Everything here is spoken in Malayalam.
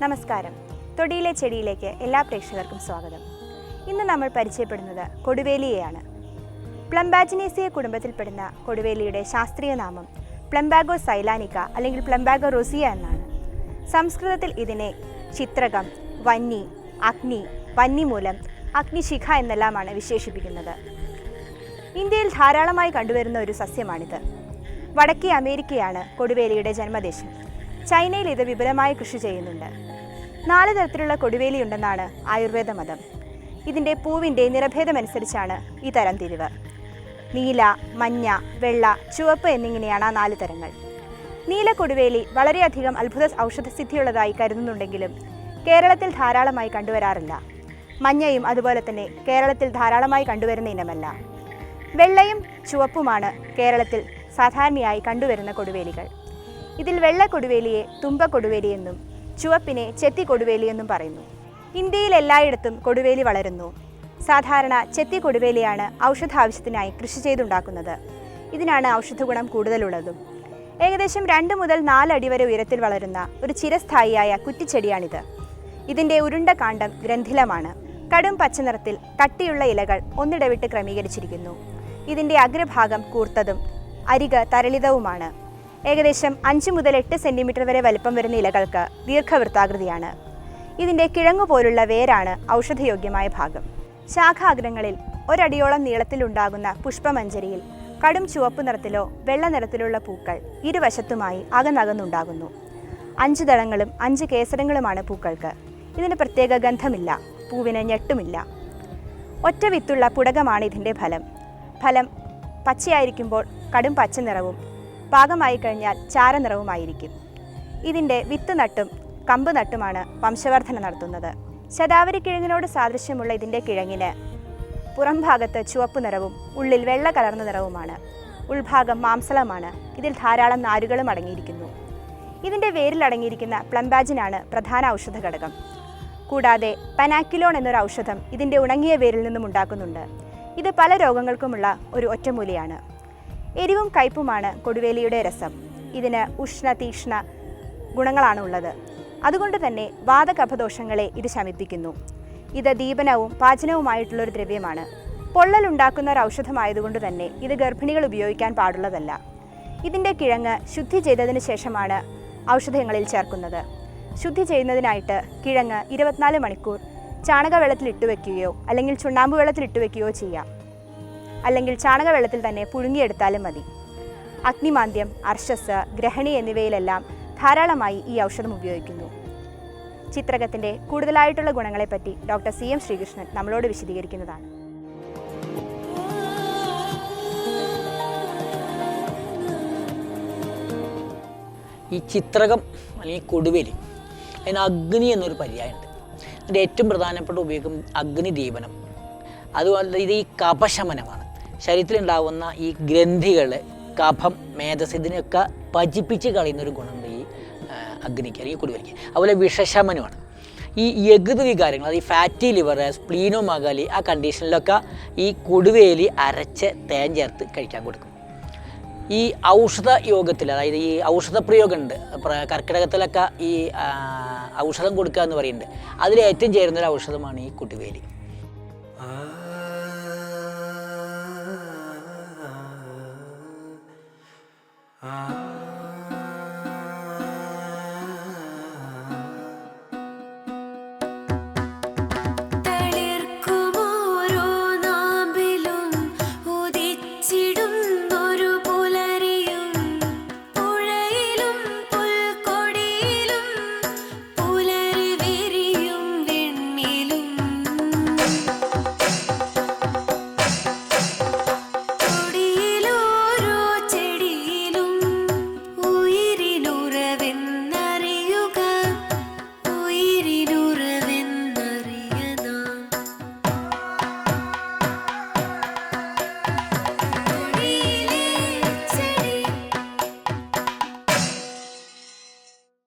നമസ്കാരം. തൊടിയിലെ ചെടിയിലേക്ക് എല്ലാ പ്രേക്ഷകർക്കും സ്വാഗതം. ഇന്ന് നമ്മൾ പരിചയപ്പെടുന്നത് കൊടുവേലിയെയാണ്. പ്ലംബാജിനേസിയ കുടുംബത്തിൽപ്പെടുന്ന കൊടുവേലിയുടെ ശാസ്ത്രീയ നാമം പ്ലംബാഗോ സൈലാനിക്ക അല്ലെങ്കിൽ പ്ലംബാഗോ റോസിയ എന്നാണ്. സംസ്കൃതത്തിൽ ഇതിനെ ചിത്രകം, വന്നി, അഗ്നി, വന്നിമൂലം, അഗ്നിശിഖ എന്നെല്ലാമാണ് വിശേഷിപ്പിക്കുന്നത്. ഇന്ത്യയിൽ ധാരാളമായി കണ്ടുവരുന്ന ഒരു സസ്യമാണിത്. വടക്കേ അമേരിക്കയാണ് കൊടുവേലിയുടെ ജന്മദേശം. ചൈനയിൽ ഇത് വിപുലമായി കൃഷി ചെയ്യുന്നുണ്ട്. 4 തരത്തിലുള്ള കൊടുവേലിയുണ്ടെന്നാണ് ആയുർവേദ മതം. ഇതിൻ്റെ പൂവിൻ്റെ നിറഭേദമനുസരിച്ചാണ് ഈ തരം തിരിവ്. നീല, മഞ്ഞ, വെള്ള, ചുവപ്പ് എന്നിങ്ങനെയാണ് ആ 4 തരങ്ങൾ. നീല കൊടുവേലി വളരെയധികം അത്ഭുത ഔഷധസിദ്ധിയുള്ളതായി കരുതുന്നുണ്ടെങ്കിലും കേരളത്തിൽ ധാരാളമായി കണ്ടുവരാറില്ല. മഞ്ഞയും അതുപോലെ തന്നെ കേരളത്തിൽ ധാരാളമായി കണ്ടുവരുന്ന ഇനമല്ല. വെള്ളയും ചുവപ്പുമാണ് കേരളത്തിൽ സാധാരണയായി കണ്ടുവരുന്ന കൊടുവേലികൾ. ഇതിൽ വെള്ള കൊടുവേലിയെ തുമ്പ കൊടുവേലി എന്നും ചുവപ്പിനെ ചെത്തി കൊടുവേലി എന്നും പറയുന്നു. ഇന്ത്യയിൽ എല്ലായിടത്തും കൊടുവേലി വളരുന്നു. സാധാരണ ചെത്തി കൊടുവേലിയാണ് ഔഷധാവശ്യത്തിനായി കൃഷി ചെയ്തുണ്ടാക്കുന്നത്. ഇതിനാണ് ഔഷധഗുണം കൂടുതലുള്ളതും. ഏകദേശം 2 മുതൽ 4 അടി വരെ ഉയരത്തിൽ വളരുന്ന ഒരു ചിരസ്ഥായിയായ കുറ്റിച്ചെടിയാണിത്. ഇതിൻ്റെ ഉരുണ്ട കാണ്ഡം ഗ്രന്ഥിലമാണ്. കടും പച്ചനിറത്തിൽ കട്ടിയുള്ള ഇലകൾ ഒന്നിടവിട്ട് ക്രമീകരിച്ചിരിക്കുന്നു. ഇതിൻ്റെ അഗ്രഭാഗം കൂർത്തതും അരിക് തരളിതവുമാണ്. ഏകദേശം 5 മുതൽ 8 സെൻറ്റിമീറ്റർ വരെ വലിപ്പം വരുന്ന ഇലകൾക്ക് ദീർഘവൃത്താകൃതിയാണ്. ഇതിൻ്റെ കിഴങ്ങു പോലുള്ള വേരാണ് ഔഷധയോഗ്യമായ ഭാഗം. ശാഖാഗ്രങ്ങളിൽ ഒരടിയോളം നീളത്തിലുണ്ടാകുന്ന പുഷ്പമഞ്ജരിയിൽ കടും ചുവപ്പ് നിറത്തിലോ വെള്ള നിറത്തിലുള്ള പൂക്കൾ ഇരുവശത്തുമായി അകന്നകന്നുണ്ടാകുന്നു. 5 ദളങ്ങളും 5 കേസരങ്ങളുമാണ് പൂക്കൾക്ക്. ഇതിന് പ്രത്യേക ഗന്ധമില്ല. പൂവിന് ഞെട്ടുമില്ല. ഒറ്റ വിത്തുള്ള പുടകമാണ് ഇതിൻ്റെ ഫലം പച്ചയായിരിക്കുമ്പോൾ കടും പച്ച നിറവും പാകമായി കഴിഞ്ഞാൽ ചാരനിറവുമായിരിക്കും. ഇതിൻ്റെ വിത്ത് നട്ടും കമ്പ് നട്ടുമാണ് വംശവർധന നടത്തുന്നത്. ശതാവരി കിഴങ്ങിനോട് സാദൃശ്യമുള്ള ഇതിൻ്റെ കിഴങ്ങിന് പുറം ഭാഗത്ത് ചുവപ്പ് നിറവും ഉള്ളിൽ വെള്ള കലർന്ന നിറവുമാണ്. ഉൾഭാഗം മാംസളമാണ്. ഇതിൽ ധാരാളം നാരുകളും അടങ്ങിയിരിക്കുന്നു. ഇതിൻ്റെ വേരിൽ അടങ്ങിയിരിക്കുന്ന പ്ലംബാജിനാണ് പ്രധാന ഔഷധ ഘടകം. കൂടാതെ പനാക്യുലോൺ എന്നൊരു ഔഷധം ഇതിൻ്റെ ഉണങ്ങിയ വേരിൽ നിന്നും ഉണ്ടാക്കുന്നുണ്ട്. ഇത് പല രോഗങ്ങൾക്കുമുള്ള ഒരു ഒറ്റമൂലിയാണ്. എരിവും കയ്പുമാണ് കൊടുവേലിയുടെ രസം. ഇതിന് ഉഷ്ണ തീക്ഷ്ണ ഗുണങ്ങളാണ് ഉള്ളത്. അതുകൊണ്ട് തന്നെ വാതകഫദോഷങ്ങളെ ഇത് ശമിപ്പിക്കുന്നു. ഇത് ദീപനവും പാചനവുമായിട്ടുള്ളൊരു ദ്രവ്യമാണ്. പൊള്ളലുണ്ടാക്കുന്ന ഒരു ഔഷധമായതുകൊണ്ട് തന്നെ ഇത് ഗർഭിണികൾ ഉപയോഗിക്കാൻ പാടുള്ളതല്ല. ഇതിൻ്റെ കിഴങ്ങ് ശുദ്ധി ചെയ്തതിന് ശേഷമാണ് ഔഷധങ്ങളിൽ ചേർക്കുന്നത്. ശുദ്ധി ചെയ്യുന്നതിനായിട്ട് കിഴങ്ങ് 24 മണിക്കൂർ ചാണകവെള്ളത്തിൽ ഇട്ടുവെക്കുകയോ അല്ലെങ്കിൽ ചുണ്ണാമ്പ് വെള്ളത്തിൽ ഇട്ടുവെക്കുകയോ ചെയ്യാം. അല്ലെങ്കിൽ ചാണകവെള്ളത്തിൽ തന്നെ പുഴുങ്ങിയെടുത്താലും മതി. അഗ്നിമാന്ദ്യം, അർശസ്, ഗ്രഹണി എന്നിവയിലെല്ലാം ധാരാളമായി ഈ ഔഷധം ഉപയോഗിക്കുന്നു. ചിത്രകത്തിൻ്റെ കൂടുതലായിട്ടുള്ള ഗുണങ്ങളെപ്പറ്റി ഡോക്ടർ CM ശ്രീകൃഷ്ണൻ നമ്മളോട് വിശദീകരിക്കുന്നതാണ്. ഈ ചിത്രകം അല്ലെങ്കിൽ കൊടുവേലി അതിന് അഗ്നി എന്നൊരു പര്യായമുണ്ട്. ഇതിൻ്റെ ഏറ്റവും പ്രധാനപ്പെട്ട ഉപയോഗം അഗ്നിദീപനം. അതുപോലെ ഇത് ഈ കഫശമനമാണ്. ശരീരത്തിലുണ്ടാകുന്ന ഈ ഗ്രന്ഥികൾ, കഫം, മേധസ് ഇതിനൊക്കെ പചിപ്പിച്ച് കളയുന്നൊരു ഗുണമുണ്ട് ഈ അഗ്നിക്ക് അല്ലെങ്കിൽ കൊടുവേലിക്ക്. അതുപോലെ വിഷശമനമാണ്. ഈ യകൃത വികാരങ്ങൾ, അത് ഈ ഫാറ്റി ലിവർ, സ്പ്ലീനോമഗാലി, ആ കണ്ടീഷനിലൊക്കെ ഈ കൊടുവേലി അരച്ച് തേൻ ചേർത്ത് കഴിക്കാൻ കൊടുക്കും. ഈ ഔഷധ യോഗത്തിൽ, അതായത് ഈ ഔഷധ പ്രയോഗമുണ്ട്, കർക്കിടകത്തിലൊക്കെ ഈ ഔഷധം കൊടുക്കുക എന്ന് പറയുന്നുണ്ട്. അതിലേറ്റവും ചേരുന്നൊരു ഔഷധമാണ് ഈ കൊടുവേലി.